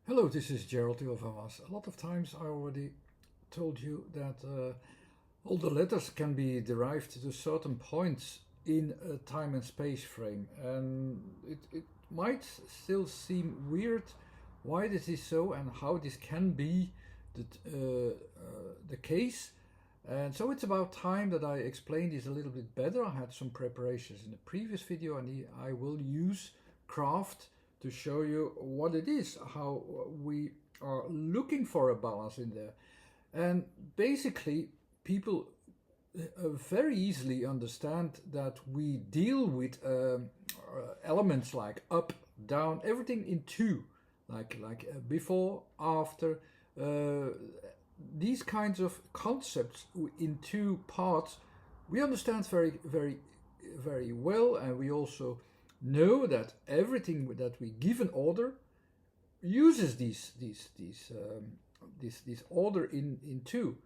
Hello, this is Gerald Ilvamas. A lot of times I already told you that all the letters can be derived to certain points in a time and space frame, and it might still seem weird why this is so and how this can be the case. And so it's about time that I explain this a little bit better. I had some preparations in the previous video, and I will use craft to show you what it is, how we are looking for a balance in there. And basically, people very easily understand that we deal with elements like up, down, everything in two, like before, after, these kinds of concepts in two parts. We understand very well, and we also know that everything that we give an order uses this order in two.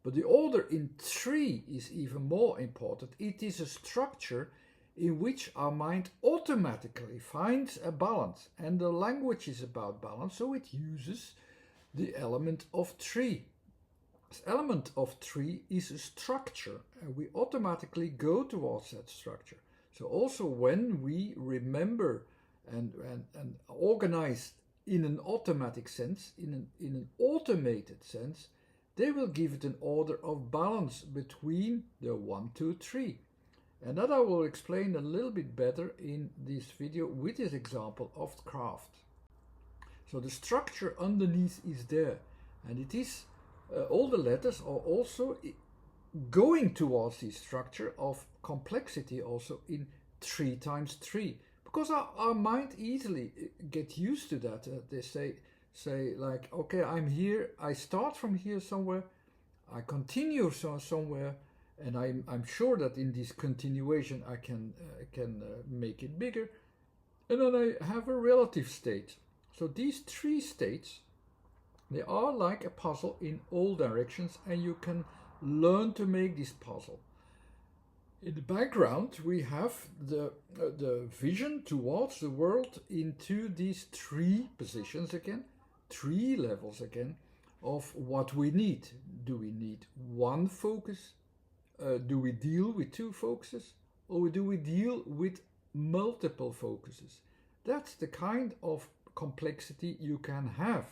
But the order in three is even more important. It is a structure in which our mind automatically finds a balance, and the language is about balance, so it uses the element of three. This element of three is a structure, and we automatically go towards that structure. So also when we remember and organize in an automatic sense, in an automated sense, they will give it an order of balance between the 1, 2, 3. And that I will explain a little bit better in this video with this example of craft. So the structure underneath is there, and it is all the letters are also going towards this structure of complexity also in 3 times 3, because our mind easily get used to that. They say like, okay, I'm here, I start from here somewhere, I continue somewhere, and I'm sure that in this continuation I can make it bigger, and then I have a relative state. So these 3 states, they are like a puzzle in all directions, and you can learn to make this puzzle. In the background, we have the vision towards the world into these 3 positions again, 3 levels again of what we need. Do we need one focus? Do we deal with 2 focuses? Or do we deal with multiple focuses? That's the kind of complexity you can have.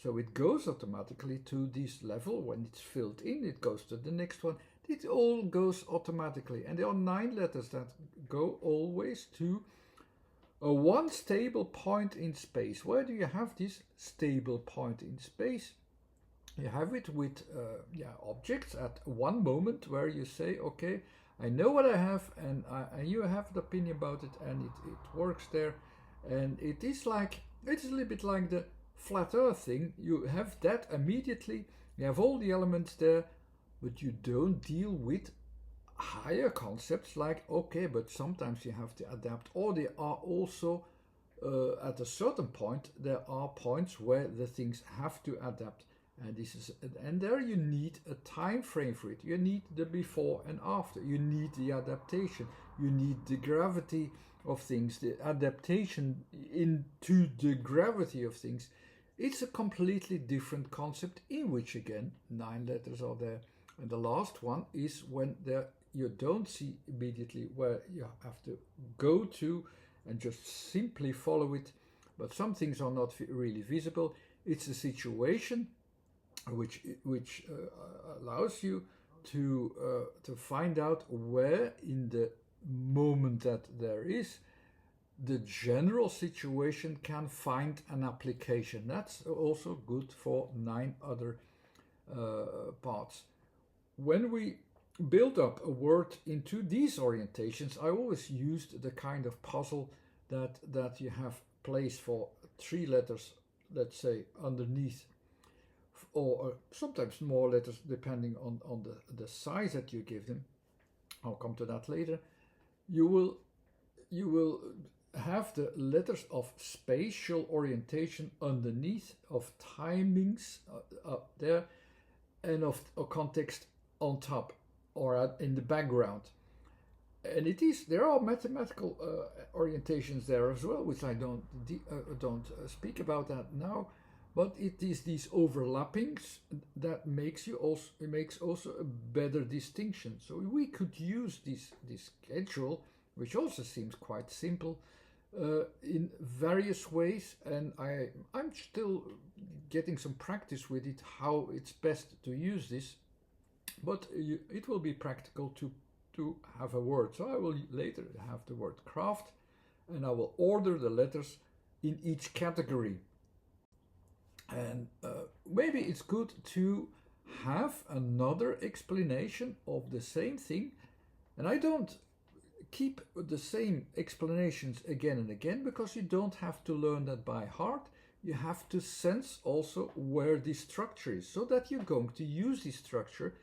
So it goes automatically to this level. When it's filled in, it goes to the next one. It all goes automatically. And there are 9 letters that go always to a one stable point in space. Where do you have this stable point in space? You have it with objects at one moment where you say, okay, I know what I have, and you have an opinion about it, and it works there. And it's a little bit like the flat earth thing. You have that immediately, you have all the elements there, but you don't deal with higher concepts like, okay, but sometimes you have to adapt, or they are also at a certain point, there are points where the things have to adapt. And there you need a time frame for it. You need the before and after. You need the adaptation. You need the gravity of things, the adaptation into the gravity of things. It's a completely different concept in which, again, 9 letters are there. And the last one is when you don't see immediately where you have to go to and just simply follow it. But some things are not really visible. It's a situation which allows you to find out where in the moment that there is, the general situation can find an application. That's also good for 9 other parts. When we build up a word into these orientations, I always used the kind of puzzle that you have placed for 3 letters, let's say, underneath, or sometimes more letters depending on the size that you give them. I'll come to that later. You will have the letters of spatial orientation underneath, of timings up there, and of context on top or in the background. and there are mathematical orientations there as well, which I don't speak about that now. But it is these overlappings that makes also a better distinction. So we could use this schedule, which also seems quite simple, in various ways, and I'm still getting some practice with it, how it's best to use this. But it will be practical to have a word. So I will later have the word craft, and I will order the letters in each category. And maybe it's good to have another explanation of the same thing. And I don't keep the same explanations again and again, because you don't have to learn that by heart. You have to sense also where this structure is, so that you're going to use this structure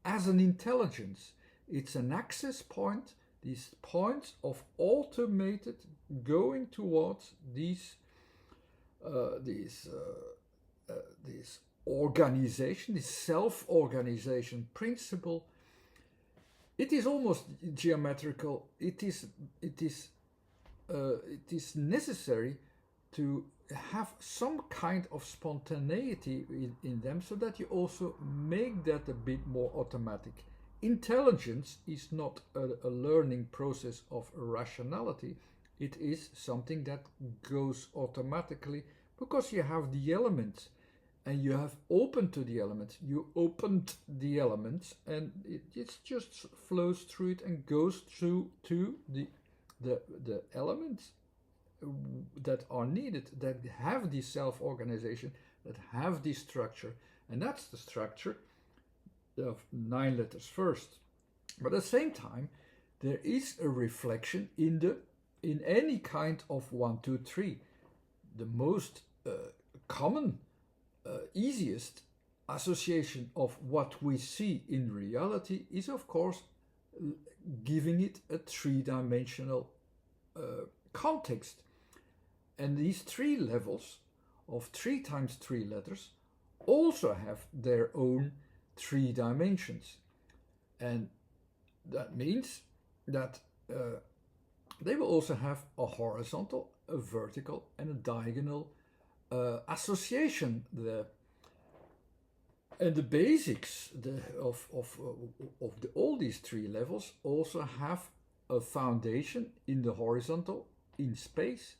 as an intelligence. It's an access point, these points of automated going towards this organization, this self-organization principle. It is almost geometrical. It is necessary to have some kind of spontaneity in them, so that you also make that a bit more automatic. Intelligence is not a learning process of rationality. It is something that goes automatically, because you have the elements and you have opened to the elements. You opened the elements, and it just flows through it and goes through to the elements that are needed, that have this self-organization, that have this structure. And that's the structure of 9 letters first. But at the same time, there is a reflection in any kind of 1, 2, 3. The most common, easiest association of what we see in reality is, of course, giving it a 3-dimensional context. And these 3 levels of 3 times 3 letters also have their own 3 dimensions. And that means that they will also have a horizontal, a vertical, and a diagonal association there. And the basics of all these 3 levels also have a foundation in the horizontal, in space,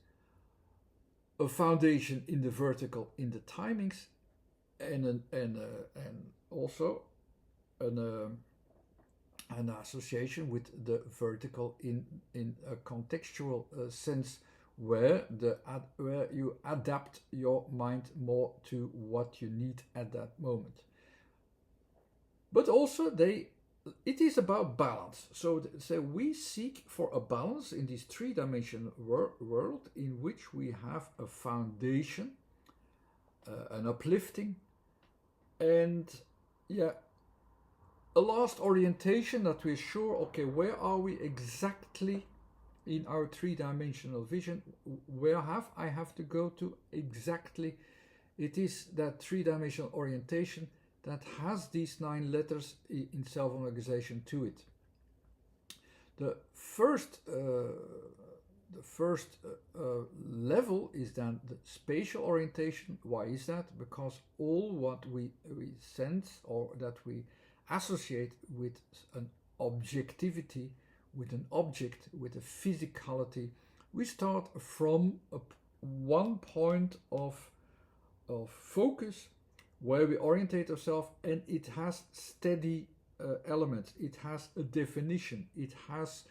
a foundation in the vertical, in the timings, and also an association with the vertical in a contextual sense, where you adapt your mind more to what you need at that moment. But also it is about balance. So we seek for a balance in this 3-dimensional world, in which we have a foundation, an uplifting, and a last orientation, that we're sure, okay, where are we exactly in our 3-dimensional vision? Where I have to go to exactly? It is that 3-dimensional orientation that has these 9 letters in self-organization to it. The first level is then the spatial orientation. Why is that? Because all what we sense, or that we associate with an objectivity, with an object, with a physicality, we start from one point of focus where we orientate ourselves, and it has steady elements. It has a definition. It has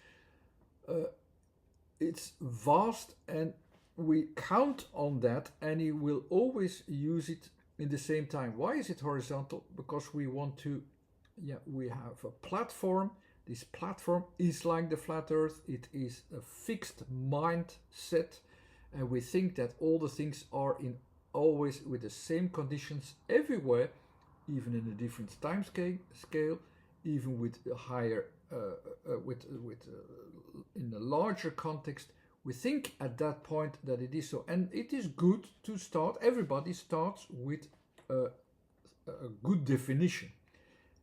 it's vast, and we count on that, and it will always use it in the same time. Why is it horizontal? Because we want to, we have a platform. This platform is like the flat earth. It is a fixed mindset, and we think that all the things are always with the same conditions everywhere, even in a different time scale, even with a higher, in a larger context. We think at that point that it is so, and it is good to start. Everybody starts with a good definition,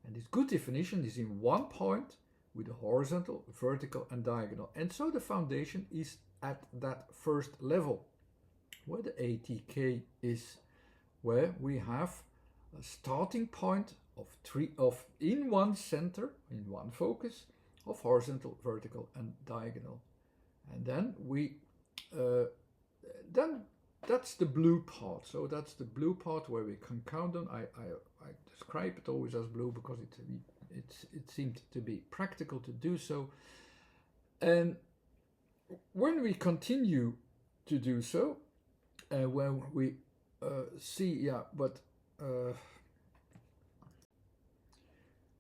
and this good definition is in one point with the horizontal, vertical and diagonal. And so the foundation is at that first level, where the ATK is, where we have a starting point of in one center, in one focus, of horizontal, vertical and diagonal. And then then that's the blue part. So that's the blue part where we can count on. I describe it always as blue because it seemed to be practical to do so. And when we continue to do so, when we see,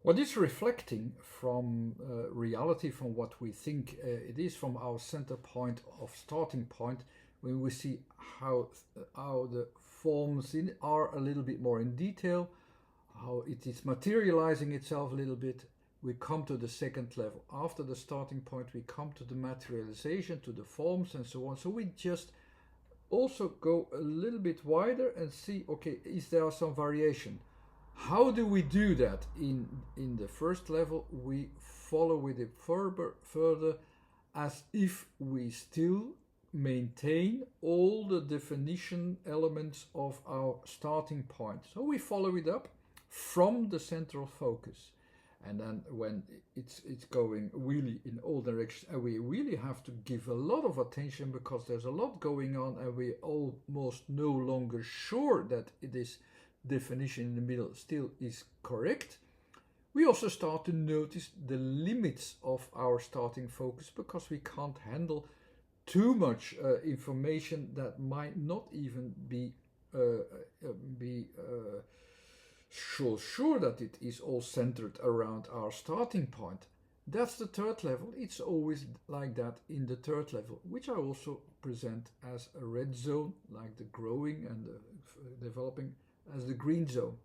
what is reflecting from reality, from what we think it is, from our center point of starting point, when we see how the forms are a little bit more in detail, how it is materializing itself a little bit, we come to the second level. After the starting point, we come to the materialization, to the forms and so on. So we just also go a little bit wider and see, okay, is there some variation? How do we do that? In the first level, we follow with it further as if we still maintain all the definition elements of our starting point. So we follow it up from the central focus. And then when it's going really in all directions, and we really have to give a lot of attention because there's a lot going on and we almost no longer sure that this definition in the middle still is correct, we also start to notice the limits of our starting focus because we can't handle too much information that might not even be sure that it is all centered around our starting point. That's the third level. It's always like that in the third level, which I also present as a red zone, like the growing and the developing as the green zone.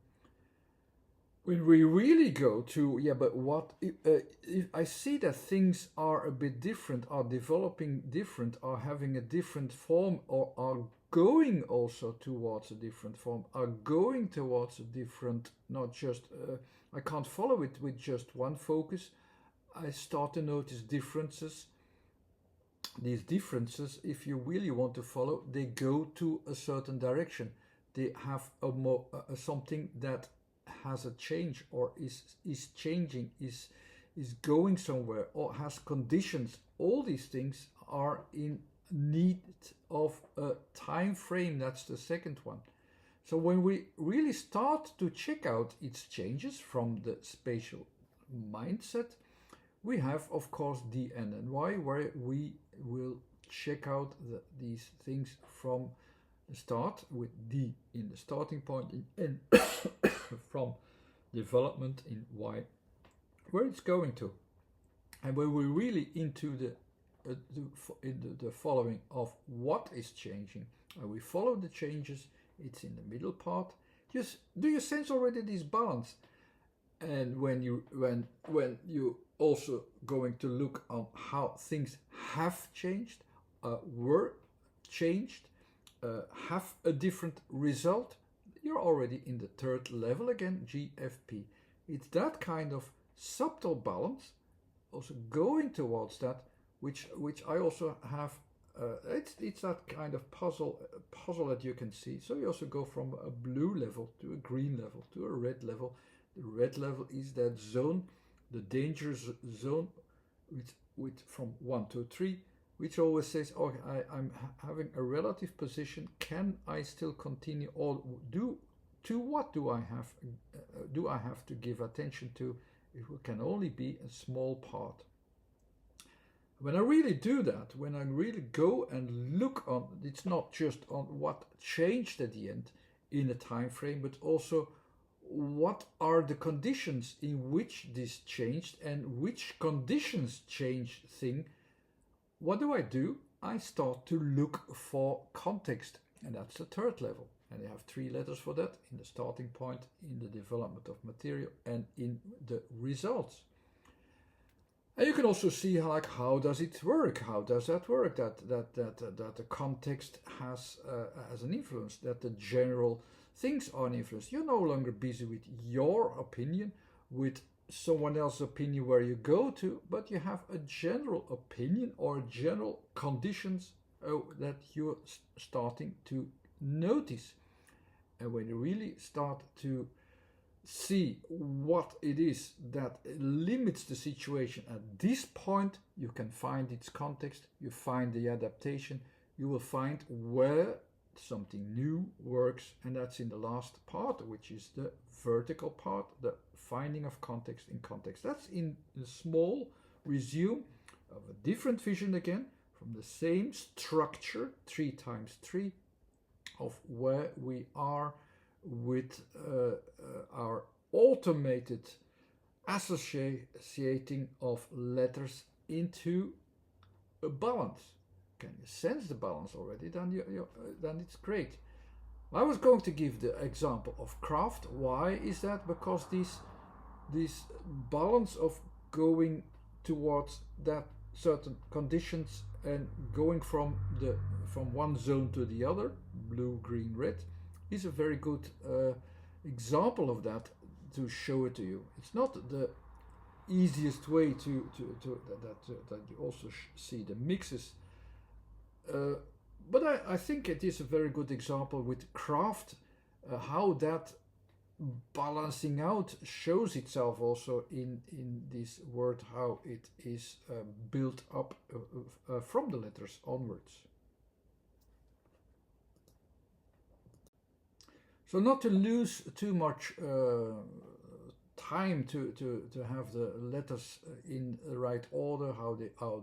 When we really go to, but what if I see that things are a bit different, are developing different, are having a different form, or are going also towards a different form, are going towards a different, not just, I can't follow it with just one focus. I start to notice differences. These differences, if you really want to follow, they go to a certain direction. They have something that has a change, or is changing, is going somewhere, or has conditions. All these things are in need of a time frame. That's the second one. So when we really start to check out its changes from the spatial mindset, we have of course D, N and Y, where we will check out these things from the start, with D in the starting point, in N from development, in Y where it's going to. And when we're really into the following of what is changing, and we follow the changes, it's in the middle part. Just do you sense already this balance? And when you also going to look on how things have changed, were changed, have a different result, you're already in the third level again, GFP. It's that kind of subtle balance, also going towards that, which I also have. It's that kind of puzzle that you can see. So you also go from a blue level to a green level to a red level. The red level is that zone, the danger zone, with from 1 to 3, which always says, oh, I'm having a relative position. Can I still continue, or what do I have to give attention to? It can only be a small part. When I really do that, when I really go and look on, it's not just on what changed at the end in a time frame, but also what are the conditions in which this changed, and which conditions change thing. What do? I start to look for context, and that's the third level. And you have 3 letters for that, in the starting point, in the development of material, and in the results. And you can also see how does it work? How does that work? That the context has an influence, that the general things are an influence. You're no longer busy with your opinion, with someone else's opinion where you go to, but you have a general opinion or general conditions that you're starting to notice. And when you really start to see what it is that limits the situation at this point, you can find its context, you find the adaptation, you will find where something new works, and that's in the last part, which is the vertical part, the finding of context in context. That's in a small resume of a different vision again, from the same structure, 3 times 3, of where we are with our automated associating of letters into a balance. Can you sense the balance already? Then it's great. I was going to give the example of craft. Why is that? Because this balance of going towards that certain conditions and going from one zone to the other, blue, green, red, is a very good example of that to show it to you. It's not the easiest way to that you also see the mixes, but I think it is a very good example with craft, how that balancing out shows itself also in this word, how it is built up from the letters onwards. So not to lose too much time to have the letters in the right order, how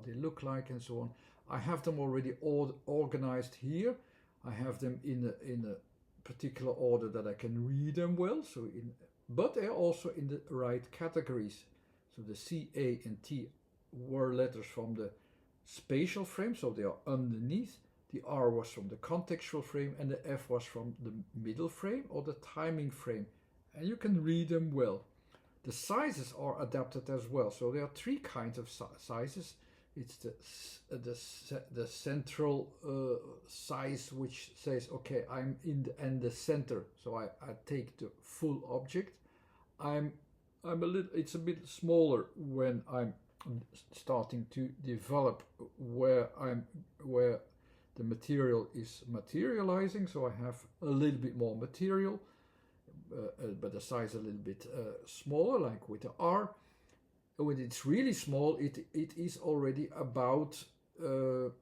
they look like and so on. I have them already organized here. I have them in a particular order that I can read them well. But they are also in the right categories. So the C, A, and T were letters from the spatial frame, so they are underneath. The R was from the contextual frame, and the F was from the middle frame or the timing frame. And you can read them well. The sizes are adapted as well. So there are 3 kinds of sizes. It's the central size, which says, okay, I'm in the center, so I take the full object. It's a bit smaller when I'm starting to develop where the material is materializing, so I have a little bit more material, but the size a little bit smaller, like with the R. When it's really small, it is already about the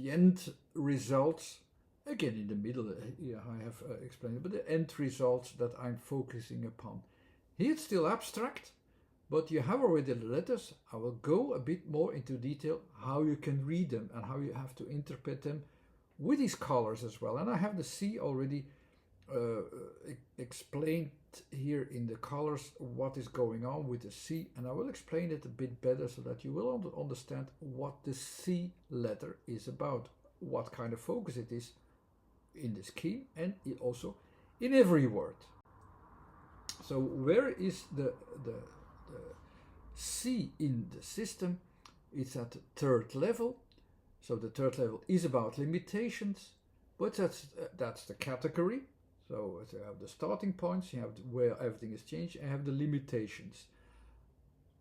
end results. Again, in the middle, I have explained it, but the end results that I'm focusing upon. Here it's still abstract, but you have already the letters. I will go a bit more into detail how you can read them and how you have to interpret them with these colors as well. And I have the C already explained here in the colors what is going on with the C, and I will explain it a bit better so that you will understand what the C letter is about, what kind of focus it is in the scheme and also in every word. So where is the C in the system? It's at the 3rd level. So the 3rd level is about limitations, but that's the category. So you have the starting points, you have where everything is changed, and you have the limitations.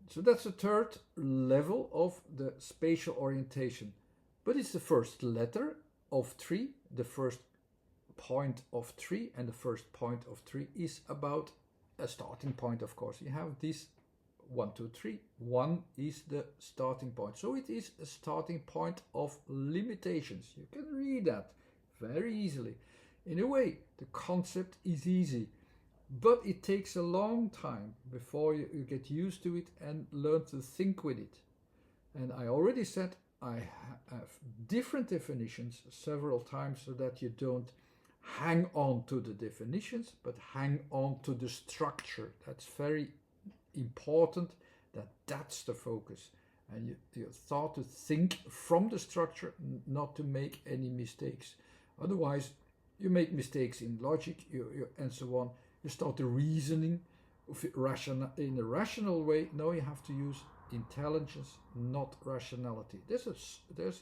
So that's the 3rd level of the spatial orientation. But it's the first letter of 3, the first point of 3, and the first point of 3 is about a starting point, of course. You have this 1, 2, 3. 1 is the starting point. So it is a starting point of limitations. You can read that very easily. In a way, the concept is easy, but it takes a long time before you get used to it and learn to think with it. And I already said I have different definitions several times so that you don't hang on to the definitions, but hang on to the structure. That's very important, that's the focus. And you start to think from the structure, not to make any mistakes. Otherwise, you make mistakes in logic and so on. You start the reasoning in a rational way. No, you have to use intelligence, not rationality. There's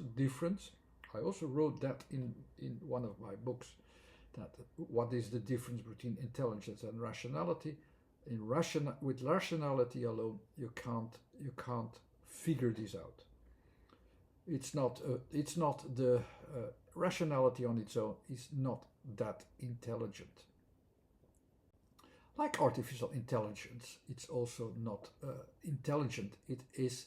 a difference. I also wrote that in one of my books, that what is the difference between intelligence and rationality. With rationality alone, you can't figure this out. It's not the rationality on its own is not that intelligent. Like artificial intelligence, it's also not intelligent. It is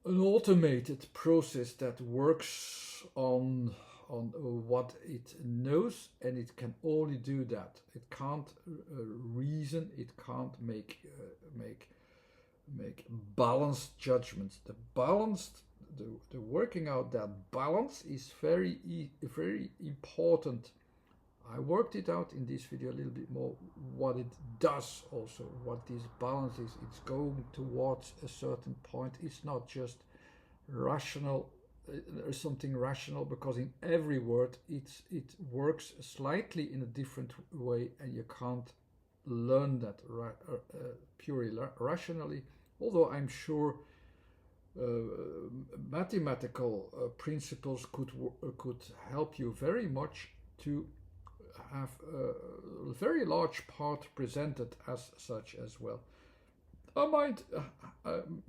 an automated process that works on what it knows, and it can only do that. It can't reason. It can't make balanced judgments. The working out that balance is very important. I worked it out in this video a little bit more, what it does also, what this balance is. It's going towards a certain point. It's not just rational, something rational, because in every word it works slightly in a different way, and you can't learn that purely rationally, although I'm sure mathematical principles could help you very much to have a very large part presented as such as well. Our mind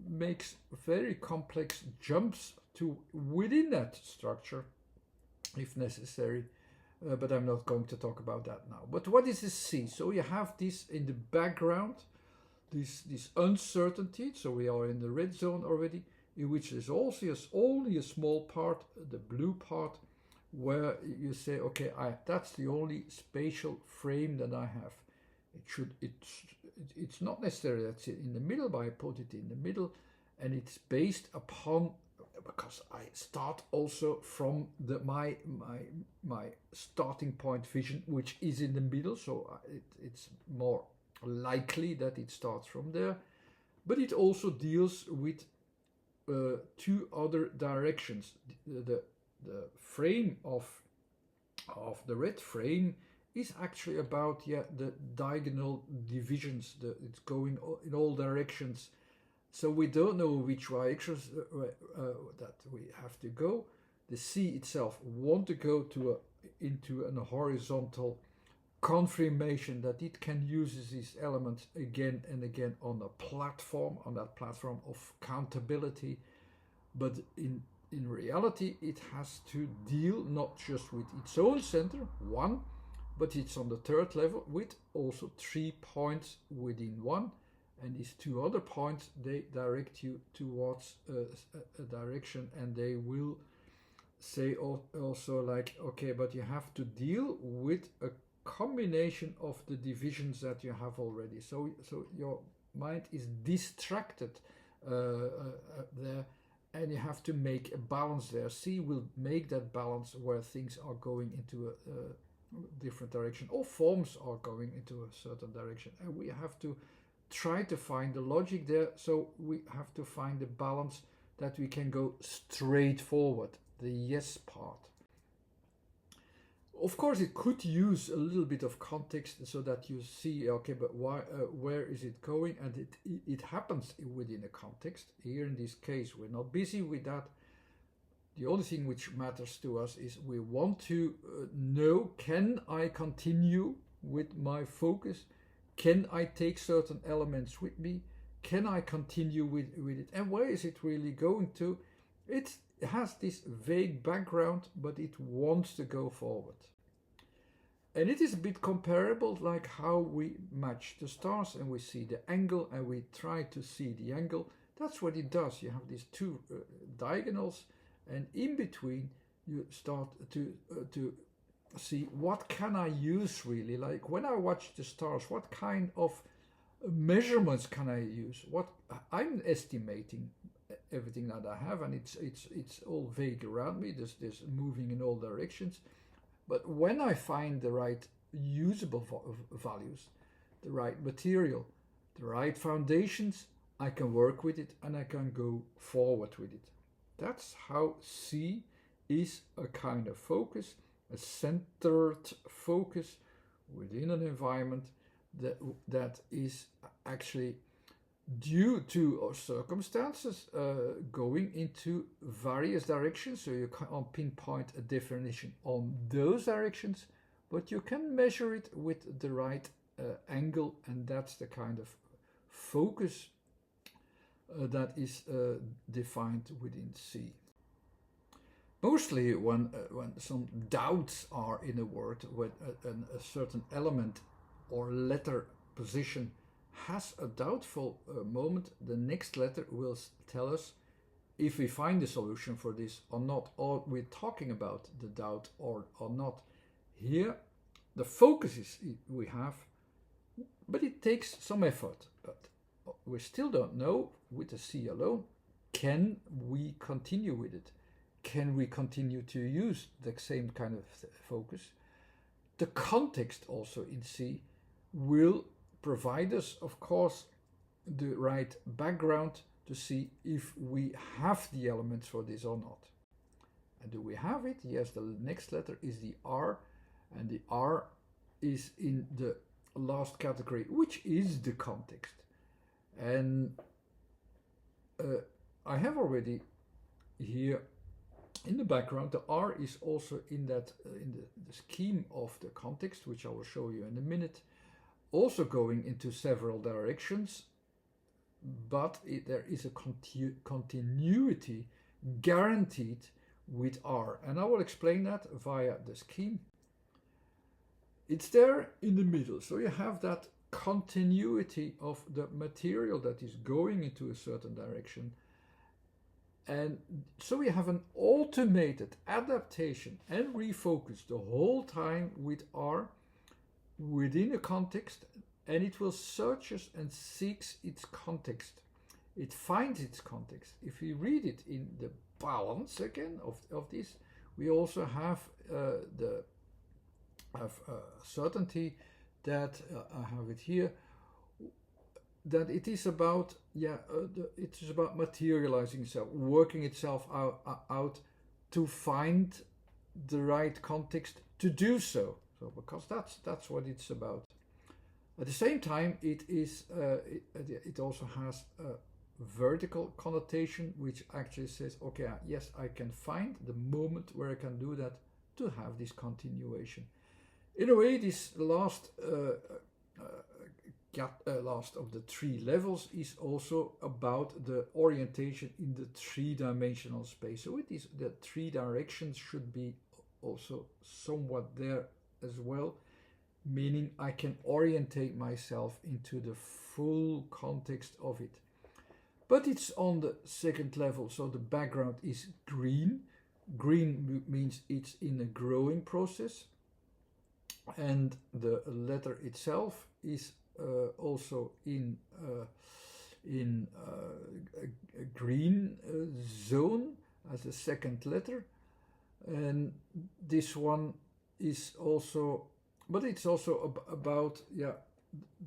makes very complex jumps to within that structure if necessary, but I'm not going to talk about that now. But what is the C? So you have this in the background, this uncertainty. So we are in the red zone already, in which there's also only a small part, the blue part, where you say, okay, that's the only spatial frame that I have. It's not necessarily that's it in the middle, but I put it in the middle, and it's based upon, because I start also from my starting point vision, which is in the middle, so it's more likely that it starts from there. But it also deals with two other directions. The frame of the red frame is actually about the diagonal divisions. It's going in all directions, so we don't know which directions that we have to go. The C itself want to go into a horizontal confirmation that it can use these elements again and again on that platform of countability, but in reality it has to deal not just with its own center, one, but it's on the third level with also 3 points within one, and these two other points, they direct you towards a direction, and they will say also like, okay, but you have to deal with a combination of the divisions that you have already. So your mind is distracted there, and you have to make a balance there. C will make that balance where things are going into a different direction, or forms are going into a certain direction, and we have to try to find the logic there. So we have to find the balance that we can go straight forward, the yes part. Of course, it could use a little bit of context so that you see, okay, but why, where is it going? And it happens within a context. Here in this case, we're not busy with that. The only thing which matters to us is we want to know, can I continue with my focus? Can I take certain elements with me? Can I continue with it? And where is it really going to? It has this vague background, but it wants to go forward. And it is a bit comparable like how we match the stars and we see the angle and we try to see the angle. That's what it does. You have these two diagonals, and in between you start to see what can I use really. Like when I watch the stars, what kind of measurements can I use? What I'm estimating everything that I have, and it's all vague around me. There's moving in all directions. But when I find the right usable values, the right material, the right foundations, I can work with it and I can go forward with it. That's how C is a kind of focus, a centered focus within an environment that is actually due to circumstances going into various directions. So you can't pinpoint a definition on those directions, but you can measure it with the right angle, and that's the kind of focus that is defined within C. Mostly when some doubts are in a word, when a certain element or letter position has a doubtful moment, the next letter will tell us if we find a solution for this or not, or we're talking about the doubt or not. Here, the focus is we have, but it takes some effort. But we still don't know with the C alone, can we continue with it? Can we continue to use the same kind of focus? The context also in C will provide us, of course, the right background to see if we have the elements for this or not. And do we have it? Yes, the next letter is the R, and the R is in the last category, which is the context. And I have already here in the background, the R is also in that in the scheme of the context, which I will show you in a minute, also going into several directions, but there is a continuity guaranteed with R, and I will explain that via the scheme. It's there in the middle, so you have that continuity of the material that is going into a certain direction. And so we have an automated adaptation and refocus the whole time with R within a context, and it will searches and seeks its context. It finds its context. If we read it in the balance again of this, we also have certainty that I have it here, that it is about it is about materializing itself, working itself out to find the right context to do so. So because that's what it's about. At the same time, it is it also has a vertical connotation, which actually says, okay, yes, I can find the moment where I can do that to have this continuation. In a way, this last of the three levels is also about the orientation in the three-dimensional space. So it is the three directions should be also somewhat there as well, meaning I can orientate myself into the full context of it. But it's on the second level, so the background is green. Green means it's in a growing process, and the letter itself is also in a green zone as a second letter, and this one is also, but it's also about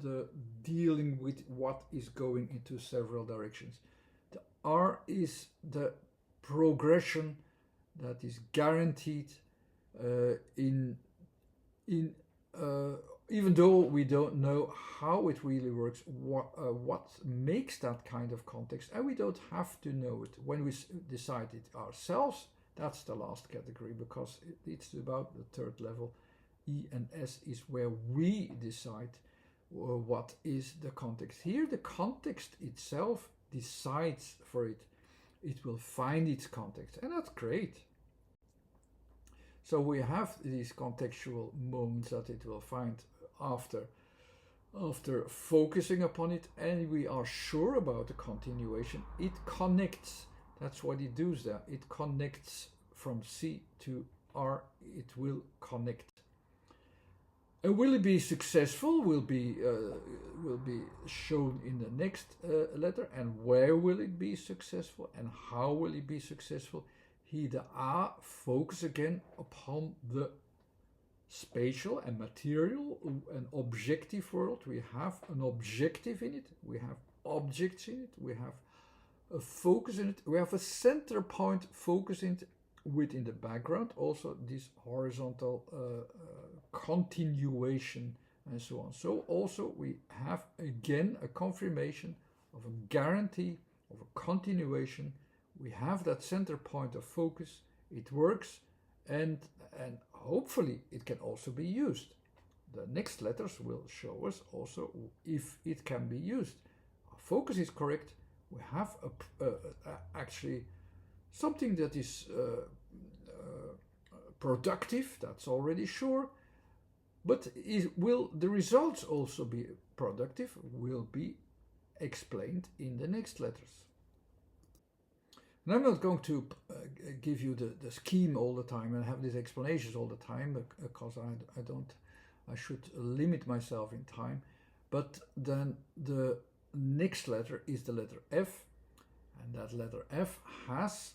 the dealing with what is going into several directions. The R is the progression that is guaranteed even though we don't know how it really works, what makes that kind of context, and we don't have to know it when we decide it ourselves. That's the last category, because it's about the third level. E and S is where we decide what is the context. Here the context itself decides for it. It will find its context, and that's great. So we have these contextual moments that it will find after focusing upon it, and we are sure about the continuation. It connects. That's what it does there. It connects from C to R. It will connect. And will it be successful? Will be shown in the next letter. And where will it be successful? And how will it be successful? Here the A focus again upon the spatial and material and objective world. We have an objective in it. We have objects in it. We have a focus in it. We have a center point focus in it within the background. Also this horizontal continuation and so on. So also we have again a confirmation of a guarantee of a continuation. We have that center point of focus. It works, and hopefully it can also be used. the next letters will show us also if it can be used. Our focus is correct. We have actually something that is productive, that's already sure. But will the results also be productive? Will be explained in the next letters. And I'm not going to give you the scheme all the time and have these explanations all the time, because I should limit myself in time. But then the next letter is the letter F, and that letter F has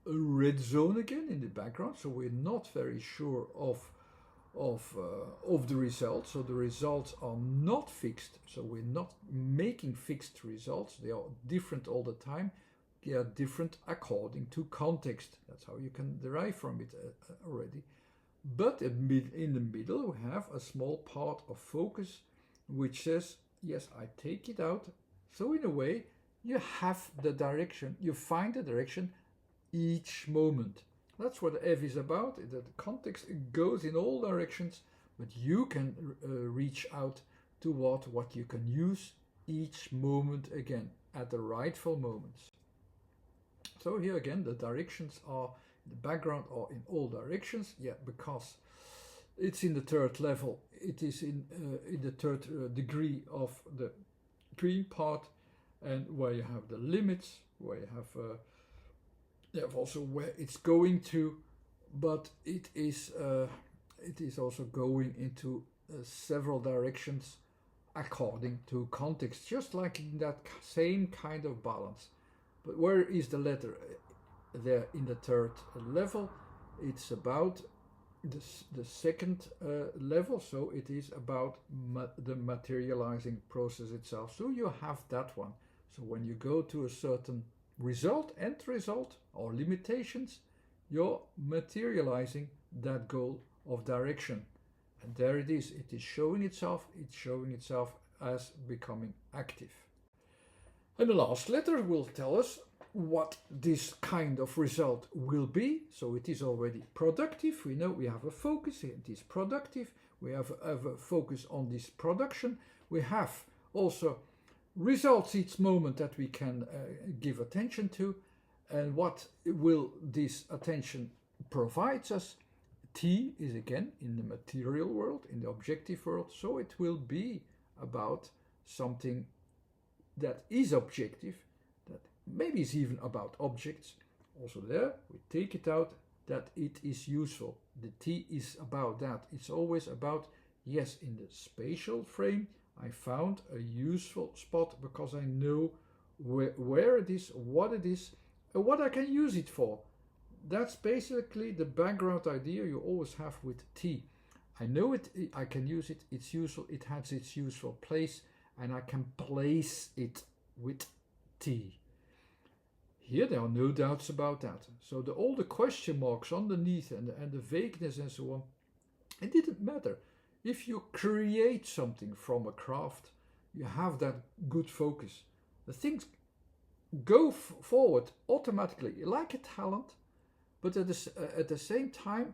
a red zone again in the background, so we're not very sure of the results. So the results are not fixed, so we're not making fixed results. They are different all the time. They are different according to context. That's how you can derive from it already. But in the middle we have a small part of focus which says, yes, I take it out. So in a way you have the direction, you find the direction each moment. That's what F is about. The context goes in all directions, but you can reach out toward what you can use each moment again at the rightful moments. So here again the directions are in the background or in all directions, because it's in the third level, it is in the third degree of the green part, and where you have the limits, where you have also where it's going to, but it is also going into several directions according to context, just like in that same kind of balance. But where is the letter? There in the third level, it's about the second level, so it is about the materializing process itself. So you have that one. So when you go to a certain end result or limitations, you're materializing that goal of direction. And there it is showing itself as becoming active. And the last letter will tell us what this kind of result will be. So it is already productive. We know we have a focus, it is productive. We have a focus on this production. We have also results each moment that we can give attention to. And what will this attention provide us? T is again in the material world, in the objective world. So it will be about something that is objective, that maybe is even about objects. Also there, we take it out, that it is useful. The T is about that. It's always about, yes, in the spatial frame, I found a useful spot because I know where it is, and what I can use it for. That's basically the background idea you always have with T. I know it, I can use it, it's useful, it has its useful place, and I can place it with T. Here there are no doubts about that. So all the question marks underneath and the vagueness and so on, it didn't matter. If you create something from a craft, you have that good focus. The things go forward automatically, like a talent, but at the same time,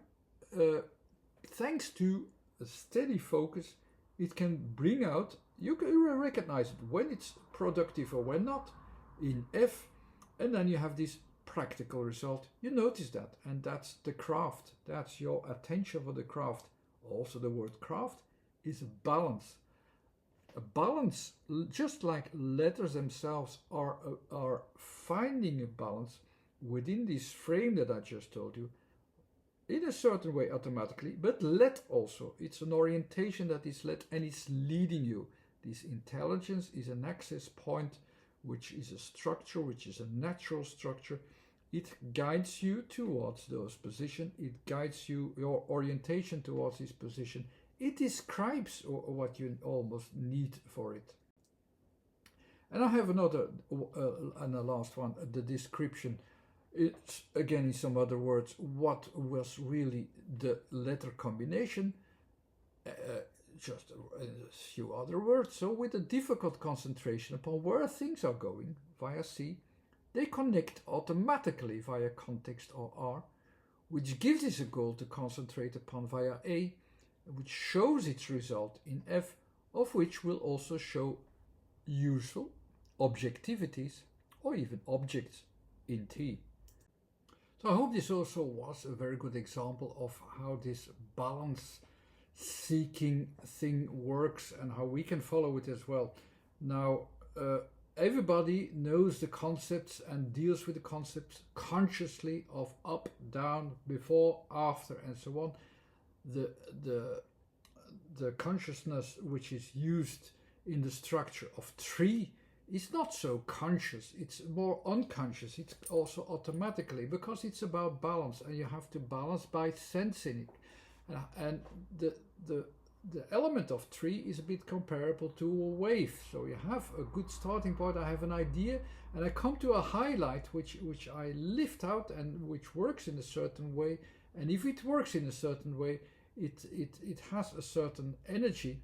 thanks to a steady focus, it can bring out, you can recognize it when it's productive or when not, in F, and then you have this practical result. You notice that, and that's the craft. That's your attention for the craft. Also the word craft is a balance. A balance, just like letters themselves are finding a balance within this frame that I just told you, in a certain way automatically, but let also. It's an orientation that is let and it's leading you. This intelligence is an access point, which is a structure, which is a natural structure. It guides you towards those positions. It guides you, your orientation towards this position. It describes what you almost need for it. And I have another, and the last one, the description. It's again in some other words, what was really the letter combination, just a few other words. So with a difficult concentration upon where things are going via C, they connect automatically via context or R, which gives us a goal to concentrate upon via A, which shows its result in F, of which will also show useful objectivities or even objects in T. So I hope this also was a very good example of how this balance seeking thing works and how we can follow it as well. Now, everybody knows the concepts and deals with the concepts consciously of up, down, before, after, and so on. The consciousness which is used in the structure of tree is not so conscious, it's more unconscious. It's also automatically, because it's about balance, and you have to balance by sensing it. And the element of tree is a bit comparable to a wave. So you have a good starting point. I have an idea, and I come to a highlight which I lift out and which works in a certain way. And if it works in a certain way, it has a certain energy,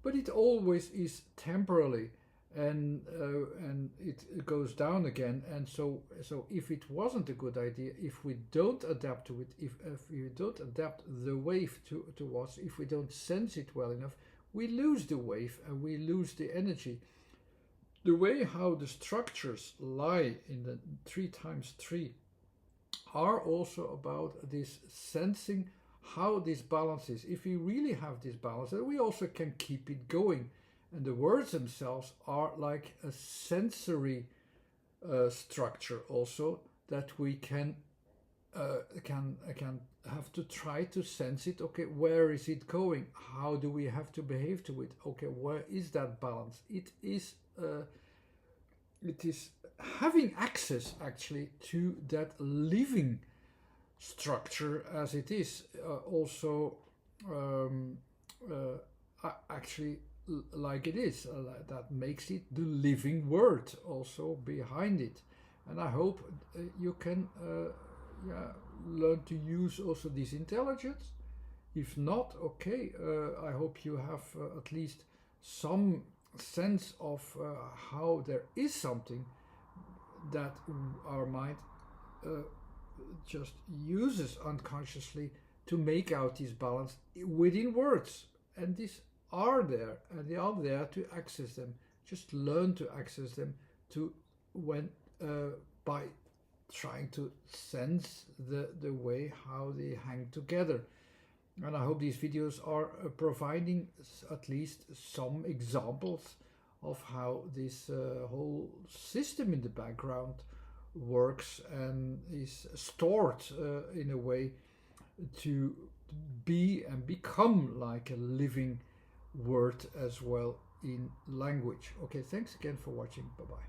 but it always is temporarily, and it goes down again. And so if it wasn't a good idea, if we don't adapt to it, if we don't adapt the wave to us, if we don't sense it well enough, we lose the wave and we lose the energy. The way how the structures lie in the 3x3 are also about this sensing how this balance is. If we really have this balance, then we also can keep it going. And the words themselves are like a sensory structure also, that we can have to try to sense it. Okay, where is it going? How do we have to behave to it? Okay, where is that balance? It is having access actually to that living structure as it is, actually like it is, that makes it the living word also behind it. And I hope you can learn to use also this intelligence. If not, okay, I hope you have at least some sense of how there is something that our mind just uses unconsciously to make out this balance within words. And these are there, and they are there to access them. Just learn to access them by trying to sense the way how they hang together. And I hope these videos are providing at least some examples of how this whole system in the background works and is stored in a way to be and become like a living word as well in language. Okay, thanks again for watching. Bye-bye.